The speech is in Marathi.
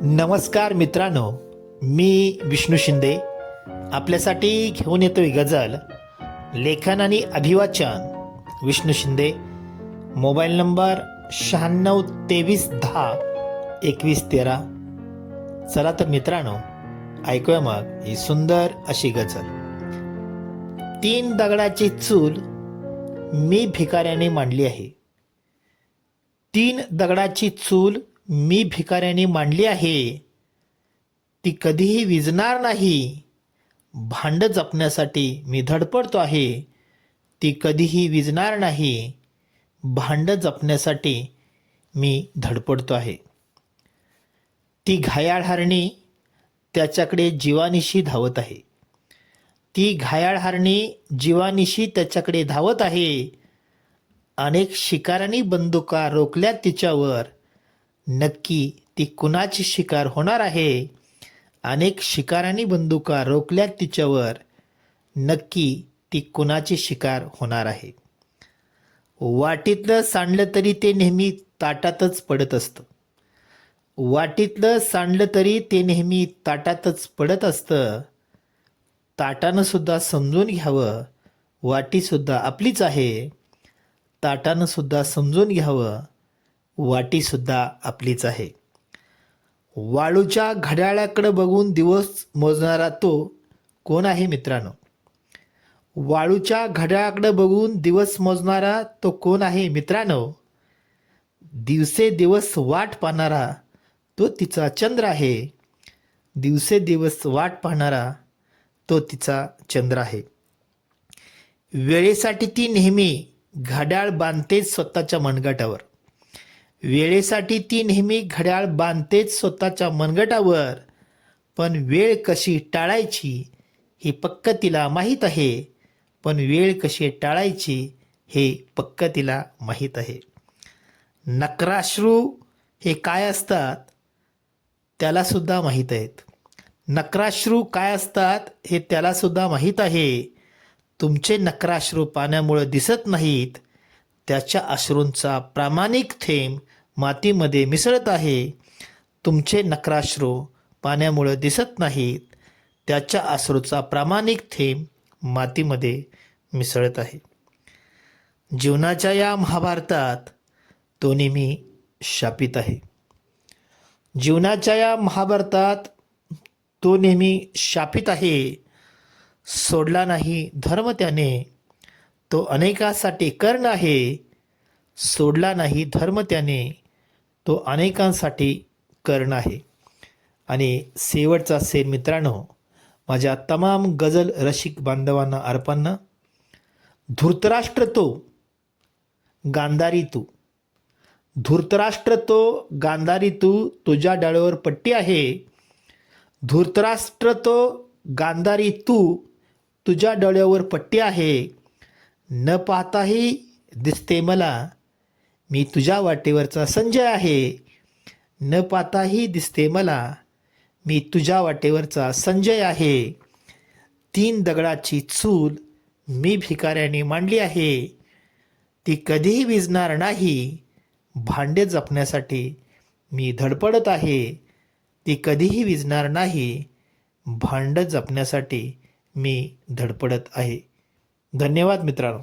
नमस्कार मित्रांनो, मी विष्णू शिंदे आपल्यासाठी घेऊन येतोय गझल. लेखन आणि अभिवाचन विष्णू शिंदे. Mobile number 9623102113. चला तर मित्रांनो, ऐकूया मग ही सुंदर अशी गझल. 3 दगडाची चूल मी भिकाऱ्याने मांडली आहे. 3 दगडाची चूल मी भिकाऱ्याने मांडली आहे. ती कधीही विझणार नाही. भांड जपण्यासाठी मी धडपडतो आहे. ती कधीही विझणार नाही. भांड जपण्यासाठी मी धडपडतो आहे. ती घायाळ हरणी त्याच्याकडे जीवानिशी धावत आहे. ती घायाळ हरणी जीवानिशी त्याच्याकडे धावत आहे. अनेक शिकाऱ्यांनी बंदुका रोखल्या तिच्यावर. नक्की ती कुणाची शिकार होणार आहे. अनेक शिकाऱ्यांनी बंदुका रोखल्या तिच्यावर. नक्की ती कुणाची शिकार होणार आहे. वाटीतलं सांडलं तरी ते नेहमी ताटातच पडत असतं. वाटीतलं सांडलं तरी ते नेहमी ताटातच पडत असतं. ताटानं सुद्धा समजून घ्यावं, वाटीसुद्धा आपलीच आहे. ताटानं सुद्धा समजून घ्यावं, वाटीसुद्धा आपलीच आहे. वाळूच्या घड्याळाकडे बघून दिवस मोजणारा तो कोण आहे मित्रांनो? वाळूच्या घड्याळाकडे बघून दिवस मोजणारा तो कोण आहे मित्रांनो? दिवसेदिवस वाट पाहणारा तो तिचा चंद्र आहे. दिवसेदिवस वाट पाहणारा तो तिचा चंद्र आहे. वेळेसाठी ती नेहमी घड्याळ बांधतेच स्वतःच्या मनगटावर. वेळेसाठी ती नेहमी घड्याळ बांधतेच स्वतःच्या मनगटावर. पण वेळ कशी टाळायची हे पक्क तिला माहीत आहे. पण वेळ कशी टाळायची हे पक्क तिला माहीत आहे. नक्राश्रू हे काय असतात त्यालासुद्धा माहीत आहेत. नक्राश्रू काय असतात हे त्यालासुद्धा माहीत आहे. तुमचे नक्राश्रू पाण्यामुळे दिसत नाहीत. त्याच्या अश्रूंचा प्रामाणिक थेंब मातीमध्ये मिसळत आहे. तुमचे नक्राश्रू पाण्यामुळे दिसत नाहीत. त्याच्या अश्रूचा प्रामाणिक थेंब मातीमध्ये मिसळत आहे. जीवनाच्या या महाभारतात तो नेहमी शापित आहे. जीवनाच्या या महाभारतात तो नेहमी शापित आहे. सोडला नाही धर्म त्याने, तो अनेकांसाठी कर्ण आहे. सोडला नाही धर्म त्याने, तो अनेकांसाठी कर्ण आहे. आणि शेवटचा शेर मित्रांनो, माझ्या तमाम गझल रसिक बांधवांना अर्पण. धृतराष्ट्र तो गांधारी तू, धृतराष्ट्र तो गांधारी तू, तुझ्या डोळ्यावर पट्टी आहे. धृतराष्ट्र तो गांधारी तू, तुझ्या डोळ्यावर पट्टी आहे. न पाहताही दिसते मला मी तुझ्या वाटेवरचा संजय आहे. न पाहताही दिसते मला मी तुझ्या वाटेवरचा संजय आहे. 3 दगडाची चूल मी भिकाऱ्याने मांडली आहे. ती कधीही विझणार नाही. भांडे जपण्यासाठी मी धडपडत आहे. ती कधीही विझणार नाही. भांड जपण्यासाठी मी धडपडत आहे. धन्यवाद मित्रांनो.